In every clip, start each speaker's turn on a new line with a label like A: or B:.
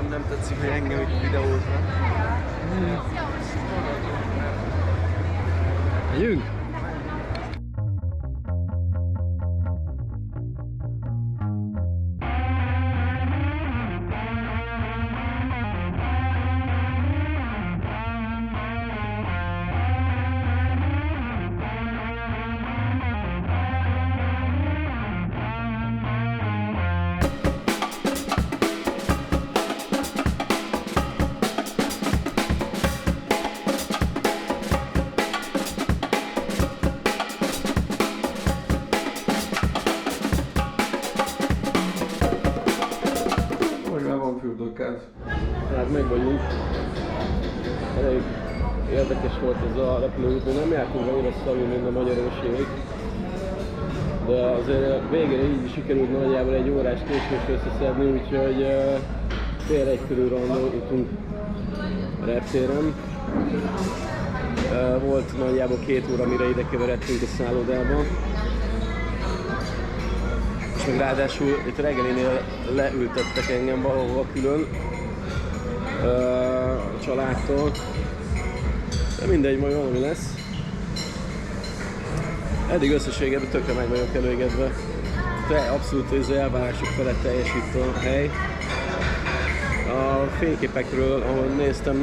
A: nem tetszik, hogy engem itt videóznak.
B: Megyünk? Hát meg vagyunk. Elég érdekes volt ez a repülőút, mi nem jártunk annyira szarul, mint a magyar őrség. De azért végére így sikerült nagyjából egy órás késés összeszedni, úgyhogy fél egy körül randoltunk a reptéren. Volt nagyjából 2 óra, mire ide keveredtünk a szállodába. És meg ráadásul itt reggelinél leültettek engem valahova külön a családtól. De mindegy, majd valami lesz. Eddig összességében tökre meg vagyok elégedve. Abszolút az elvárások felett teljesít a hely. A fényképekről, ahogy néztem,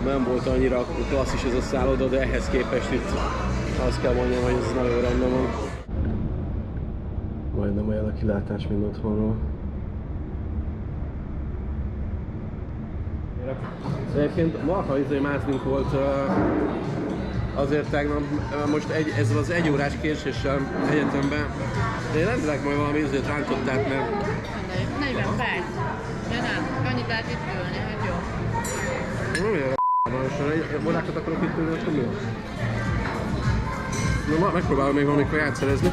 B: nem volt annyira klasszis ez a szálloda, de ehhez képest itt azt kell mondjam, hogy ez nagyon rendben van. Majdnem olyan a kilátás, mint otthonról. Egyébként marha máznunk volt azért tegnap, most ezzel az 1 órás késéssel egyetemben. De én rendelek majd valami azért rántottát, mert...
C: 40 perc. De nem, annyit lehet itt ülni, hogy jó.
B: Nem olyan a borákat akarok itt ülni, akkor mi van? Na, megpróbálom még valamikor játszerezni.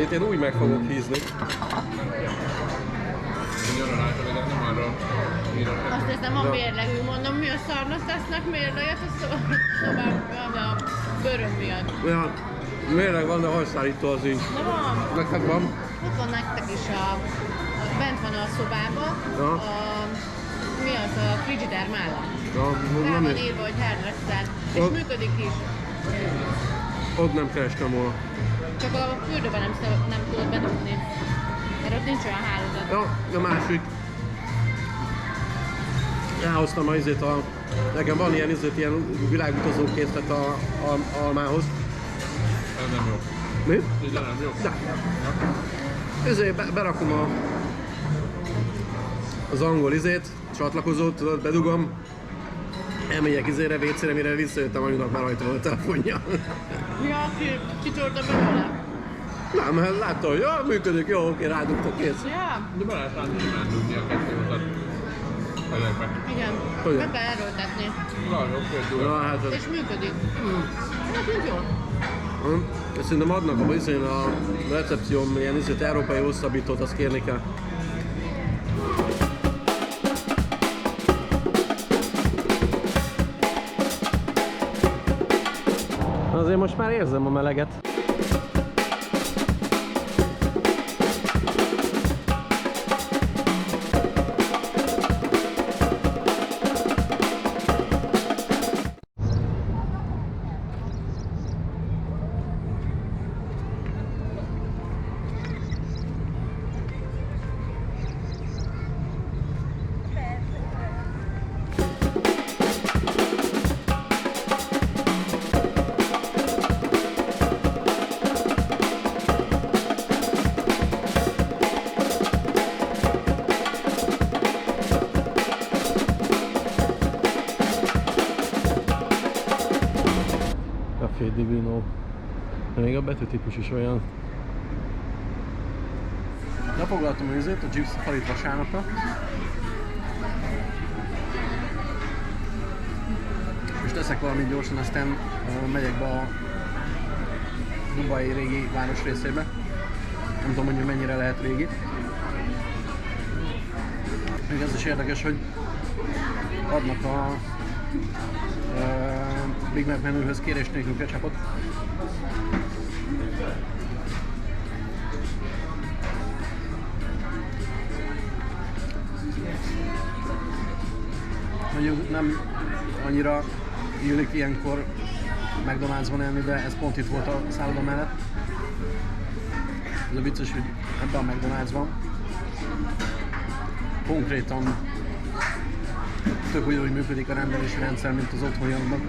B: Itt én úgy meg fogok hízni.
C: Azt hiszem a mérlegű, mondom, mi a szarnasz lesznek mérleget a szobában a bőröm miatt.
B: Ja, mérleg van, de hajszárító az így.
C: Na van.
B: Nektek van?
C: Ott van nektek is bent van a szobában,
B: ja.
C: Mi az a frigider mellett.
B: Ja,
C: rá van írva, hogy hairdresser, és ott, működik is.
B: Ott nem kerestem volna.
C: Csak a fürdőben nem tudod bedugni, mert ott nincs olyan hálózat.
B: Ja, a másik. Elhoztam nekem van ilyen világutazó készlet a almához.
D: Ez nem jó.
B: Mi?
D: Ez nem jó.
B: De. Ezért berakom az angol csatlakozót, bedugom. Elmegyek WC-re, mire visszajöttem, aminek már rajta volt a telefonja.
C: Ja, kitörte belőle?
B: Nem, mert látta, hogy ja, működik, jó, oké, rádugta, kész.
C: Ja.
D: De be lehet látni, hogy már dugni a kettőt ezekbe.
C: Igen,
B: hogyan?
C: meg kell erőltetni.
D: Nagyon jó,
B: Ja, hát ez...
C: És működik. Hát így jó.
B: Szerintem adnak a recepción ilyen európai hosszabbítót, azt kérni kell. Azért most már érzem a meleget. Café Divino. Még a betűtípus is olyan. Lefoglaltam a Gypsy Falit vasárnapra. És teszek valamit gyorsan, aztán megyek be a Dubai régi város részébe. Nem tudom, hogy mennyire lehet régi.
E: Még ez is érdekes, hogy adnak a Big Mac menühöz kérés nélkül ketchupot. Mondjuk nem annyira illik ilyenkor McDonald'sban enni, de ez pont itt volt a szálloda mellett. Ez a vicces, hogy ebben a McDonald'sban konkrétan tök ugyanúgy működik a rendelési rendszer, mint az otthoniakban.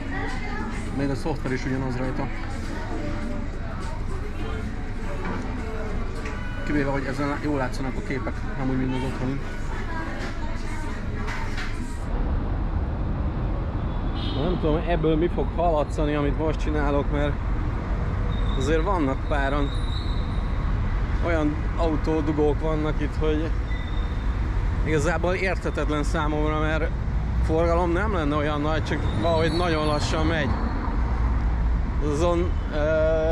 E: Még a szoftver is ugyanaz rajta. Kivéve, hogy ezen jól látszanak a képek, nem úgy, mint az otthoni.
B: Nem tudom, ebből mi fog hallatszani, amit most csinálok, mert azért vannak páran. Olyan autódugók vannak itt, hogy igazából érthetetlen számomra, mert forgalom nem lenne olyan nagy, csak valahogy nagyon lassan megy. Azon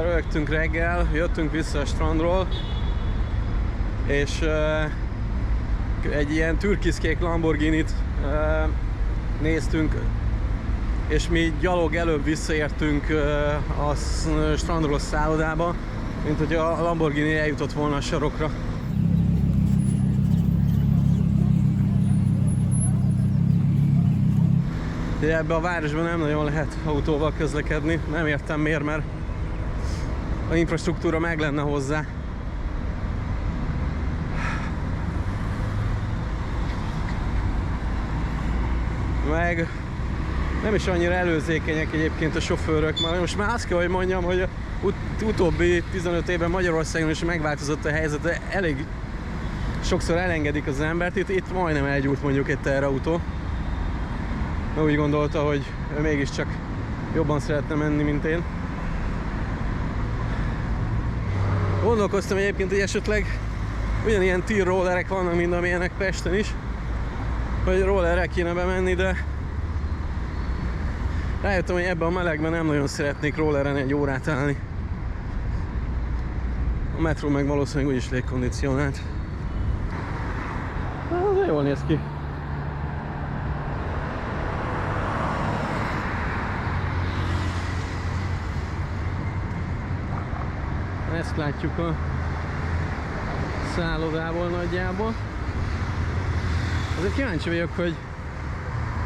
B: rögtünk reggel, jöttünk vissza a strandról, és egy ilyen türkiszkék Lamborghinit néztünk, és mi gyalog előbb visszaértünk a strandról a szállodába, mint hogy a Lamborghini eljutott volna a sarokra. De ebbe a városban nem nagyon lehet autóval közlekedni, nem értem miért, mert a infrastruktúra meg lenne hozzá. Meg nem is annyira előzékenyek egyébként a sofőrök, mert most már azt kell, hogy mondjam, hogy utóbbi 15 évben Magyarországon is megváltozott a helyzet, de elég sokszor elengedik az embert, itt majdnem elgyújt mondjuk egy teherautó. Úgy gondolta, hogy ő mégiscsak jobban szeretne menni, mint én. Gondolkoztam egyébként, hogy esetleg ugyanilyen tier rollerek vannak, mint amilyenek Pesten is, hogy rollerre kéne bemenni, de rájöttem, hogy ebben a melegben nem nagyon szeretnék rolleren egy órát állni. A metró meg valószínűleg úgyis légkondicionált. De jól néz ki. Ezt látjuk a szállodából nagyjából. Azért kíváncsi vagyok, hogy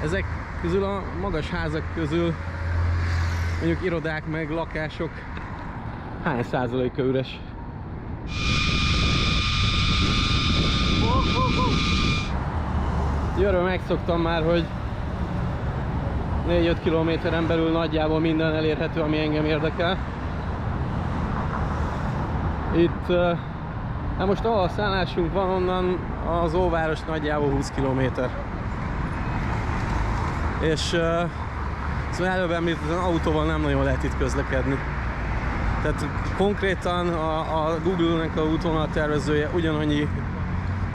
B: ezek közül a magas házak közül, mondjuk irodák meg lakások, hány százaléka üres? Győrről megszoktam már, hogy 4-5 kilométeren belül nagyjából minden elérhető, ami engem érdekel. Itt, hát most ahol a szállásunk van, onnan az óváros nagyjából 20 kilométer. És szóval előbb említettem, autóval nem nagyon lehet itt közlekedni. Tehát konkrétan a Google-nek a útvonaltervezője ugyanannyi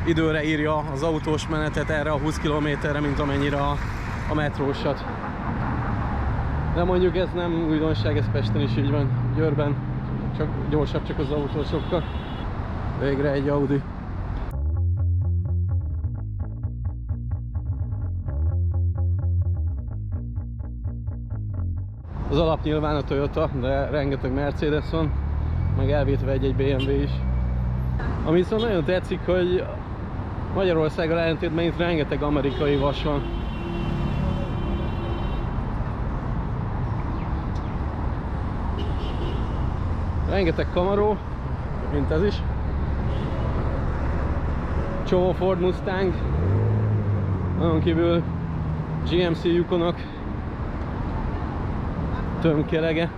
B: időre írja az autós menetet erre a 20 kilométerre, mint amennyire a metrósat. De mondjuk ez nem újdonság, ez Pesten is így van. Győrben csak gyorsabb csak az autósokkal. Végre egy Audi. Az alap nyilván a Toyota, de rengeteg Mercedes van, meg elvétve egy BMW is. Ami viszont nagyon tetszik, hogy Magyarországgal ellentétben itt rengeteg amerikai vas van. Rengeteg Camaro, mint ez is. Csomó Ford Mustang, azon kívül GMC Yukonok tömkelege.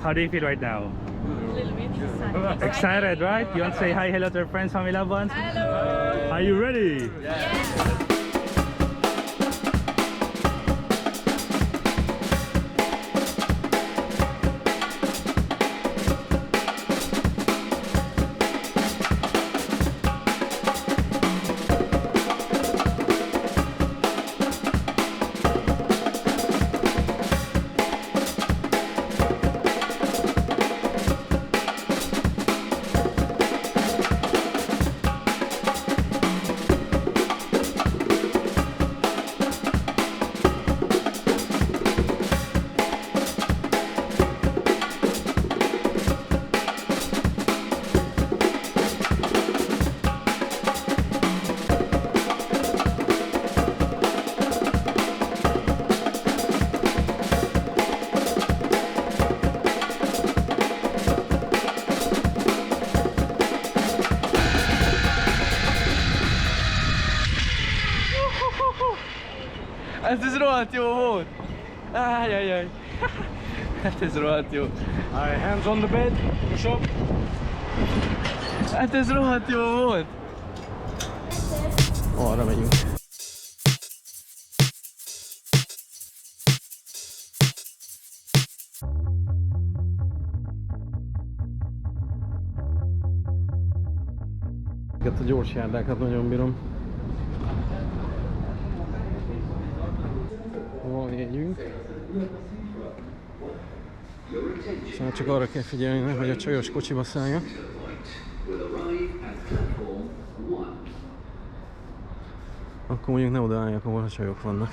F: How do you feel right now?
C: A little bit
F: Excited, right? You want to say hi, hello to your friends, family, loved ones?
C: Hello!
F: Are you ready?
C: Yes!
A: rohadt jó volt! Ájjajjaj! Hát ez rohadt jó!
F: Alright, hands on the bed. Push up.
A: Hát ez rohadt jó volt!
E: Arra megyünk. Ezeket a gyors járdákat nagyon bírom. Van jegyünk. Szóval csak arra kell figyelni, hogy a csajos kocsiba szálljak. Akkor mondjuk ne odaálljak, ahol a csajok vannak.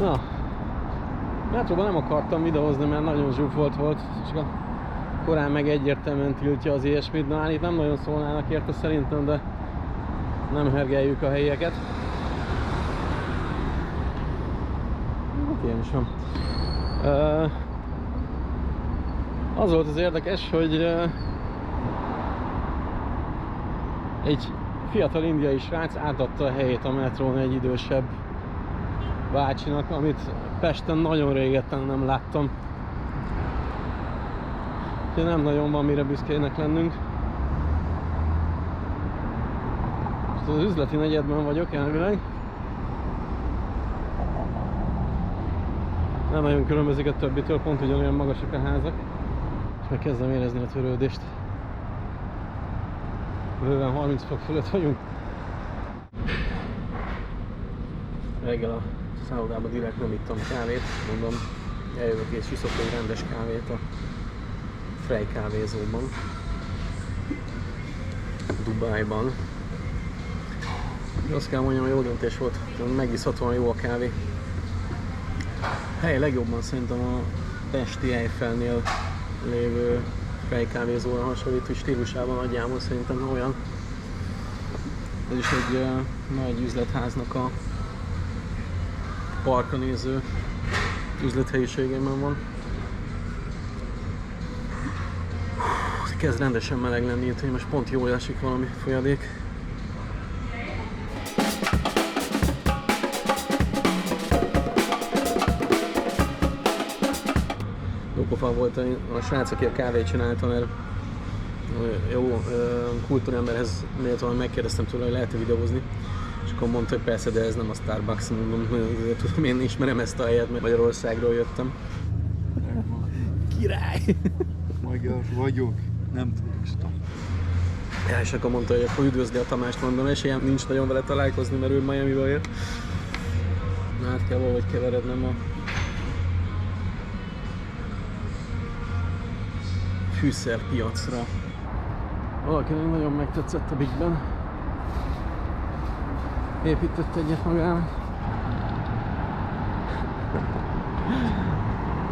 E: Na, metróban nem akartam videózni, mert nagyon zsúfolt volt, csak a korán meg egyértelműen tiltja az ilyesmit. Na, hát itt nem nagyon szólnának érte szerintem, de nem hergeljük a helyieket. Hát ilyen is van. Az volt az érdekes, hogy egy fiatal indiai srác átadta a helyét a metrón egy idősebb bácsinak, amit Pesten nagyon régen nem láttam. Úgyhogy nem nagyon van mire büszkének lennünk. Most az üzleti negyedben vagyok elvileg. Nem nagyon különbözik a többitől, pont ugyanolyan magasak a házak. És meg kezdem érezni a törődést. Bőven 30 fok fölött vagyunk. Reggel a szállodában direkt nem ittam kávét, mondom, eljövök és iszok egy rendes kávét a Frey kávézóban, Dubájban. Azt kell mondjam, hogy jó döntés volt, megiszhatóan jó a kávé. Hely legjobban szerintem a pesti Eiffel-nél lévő Frey kávézóra hasonlító stílusában nagyjából szerintem olyan. Ez is egy nagy üzletháznak a parkra néző üzlethelyiségében van. Kezd rendesen meleg lenni itt, hogy most pont jól esik valami folyadék. Jópofa volt a srác, aki a kávét csinálta, mert jó kultúremberhez méltóan megkérdeztem tőle, hogy lehet-e videózni. És akkor mondta, hogy persze, de ez nem a Starbucks, mondom, hogy tudom, én ismerem ezt a helyet, mert Magyarországról jöttem. Király!
A: Magyar vagyok, nem turista.
E: Ja, és akkor mondta, hogy akkor üdvözli a Tamást, mondom, és ilyen nincs nagyon vele találkozni, mert ő Miamiba él. Na hát kell valahogy keverednem a fűszerpiacra. Valakinek nagyon megtetszett a Big Ben. Épített egyet magának.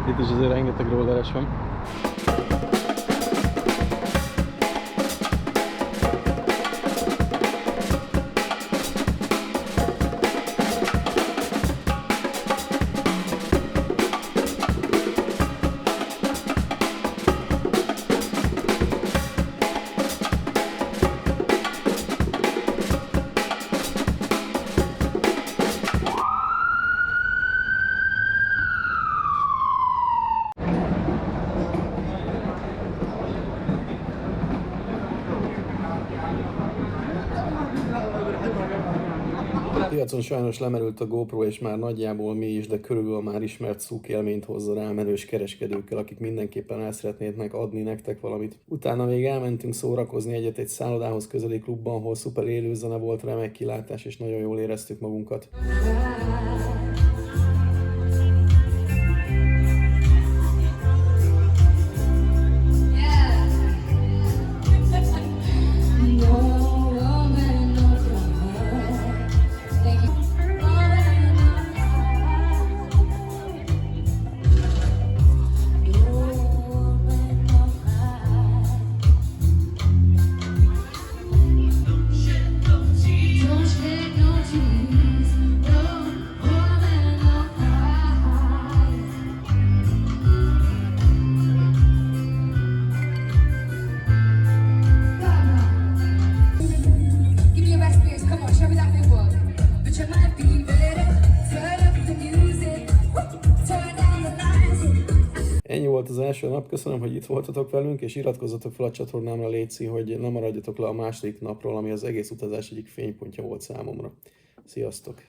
E: Itt is azért rengeteg rolleres van. A piacon sajnos lemerült a GoPro, és már nagyjából mi is, de körülbelül a már ismert szúk élményt hozza rámenős kereskedőkkel, akik mindenképpen el szeretnének adni nektek valamit. Utána még elmentünk szórakozni egyet egy szállodához közeli klubban, ahol szuper élőzene volt, remek kilátás, és nagyon jól éreztük magunkat.
G: Don't shed no tears, no.
E: első nap. Köszönöm, hogy itt voltatok velünk, és iratkozzatok fel a csatornámra, léci, hogy ne maradjatok le a második napról, ami az egész utazás egyik fénypontja volt számomra. Sziasztok!